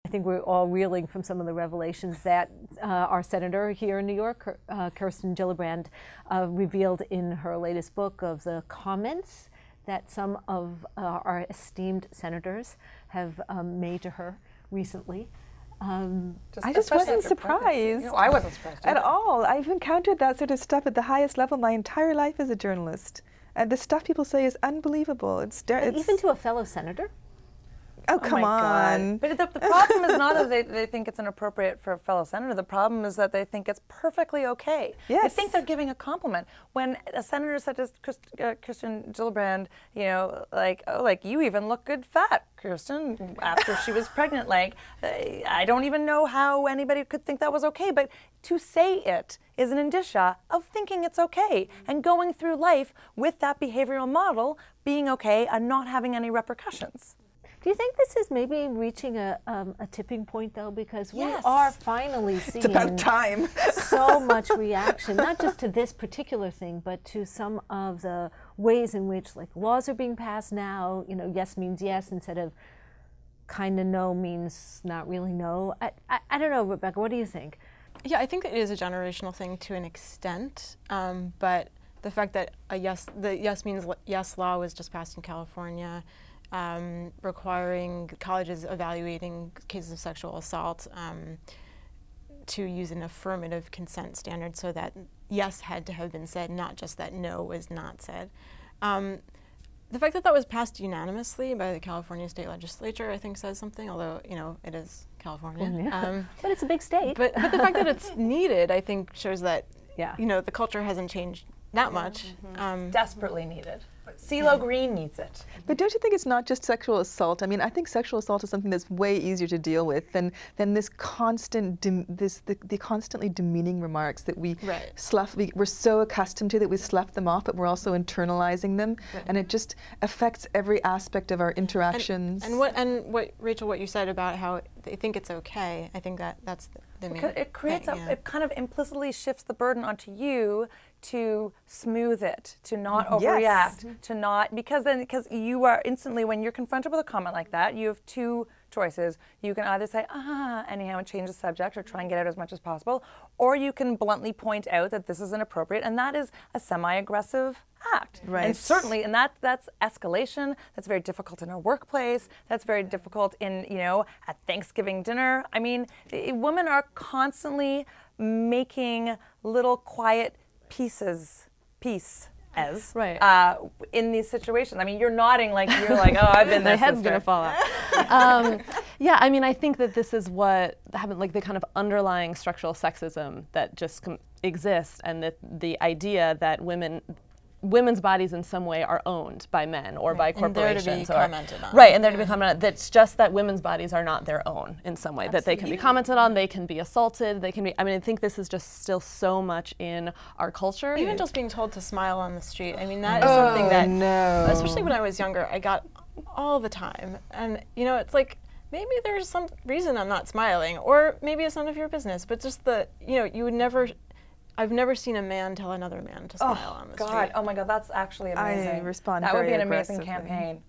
I think we're all reeling from some of the revelations that our senator here in New York, Kirsten Gillibrand, revealed in her latest book of the comments that some of our esteemed senators have made to her recently. I just wasn't surprised. No, I wasn't surprised at all. I've encountered that sort of stuff at the highest level my entire life as a journalist. The stuff people say is unbelievable. It's even to a fellow senator? Oh, come on. But the problem is not that they think it's inappropriate for a fellow senator. The problem is that they think it's perfectly okay. Yes. They think they're giving a compliment. When a senator such as Kirsten Gillibrand, you know, like, oh, like, you even look good fat, Kirsten, after she was pregnant. Like, I don't even know how anybody could think that was okay. But to say it is an indicia of thinking it's okay and going through life with that behavioral model being okay and not having any repercussions. Do you think this is maybe reaching a tipping point, though? Because we Yes. are finally seeing It's about time. so much reaction, not just to this particular thing, but to some of the ways in which, like, laws are being passed now. You know, yes means yes instead of kind of no means not really no. I don't know, Rebecca, what do you think? Yeah, I think it is a generational thing to an extent, but the fact that the yes means yes law was just passed in California, requiring colleges evaluating cases of sexual assault to use an affirmative consent standard so that yes had to have been said, not just that no was not said. The fact that that was passed unanimously by the California state legislature, I think, says something, although, you know, it is California. Yeah. But it's a big state. But the fact that it's needed, I think, shows that, yeah, you know, the culture hasn't changed that much. It's desperately needed. CeeLo Green needs it. But don't you think it's not just sexual assault? I mean, I think sexual assault is something that's way easier to deal with than this constant, the constantly demeaning remarks that we slough. We're so accustomed to that we slough them off, but we're also internalizing them, and it just affects every aspect of our interactions. And what Rachel, what you said about how they think it's okay, I think that's the main. It creates thing, it kind of implicitly shifts the burden onto you to smooth it, to not overreact, to not, because you are instantly, when you're confronted with a comment like that, you have two choices. You can either say, anyhow, and change the subject or try and get out as much as possible, or you can bluntly point out that this is inappropriate, and that is a semi-aggressive act. Right. And certainly, and that's escalation. That's very difficult in a workplace. That's very difficult in, you know, at Thanksgiving dinner. I mean, women are constantly making little quiet pieces in these situations. I mean, you're nodding like you're like, oh, I've been there. My head's gonna fall out. Yeah, I mean, I think that this is what happened, like the kind of underlying structural sexism that just exists, and the idea that women's bodies in some way are owned by men or by corporations. And they're to be commented on. Right, and they're to be commented on. That's just that women's bodies are not their own in some way. Absolutely. That they can be commented on, they can be assaulted, they can be, I mean, I think this is just still so much in our culture. Even just being told to smile on the street, I mean, that is something that, especially when I was younger, I got all the time. And, you know, it's like, maybe there's some reason I'm not smiling, or maybe it's none of your business, but just you know, I've never seen a man tell another man to smile on the street. Oh my God, that's actually amazing. I respond That would very be an amazing aggressively. campaign.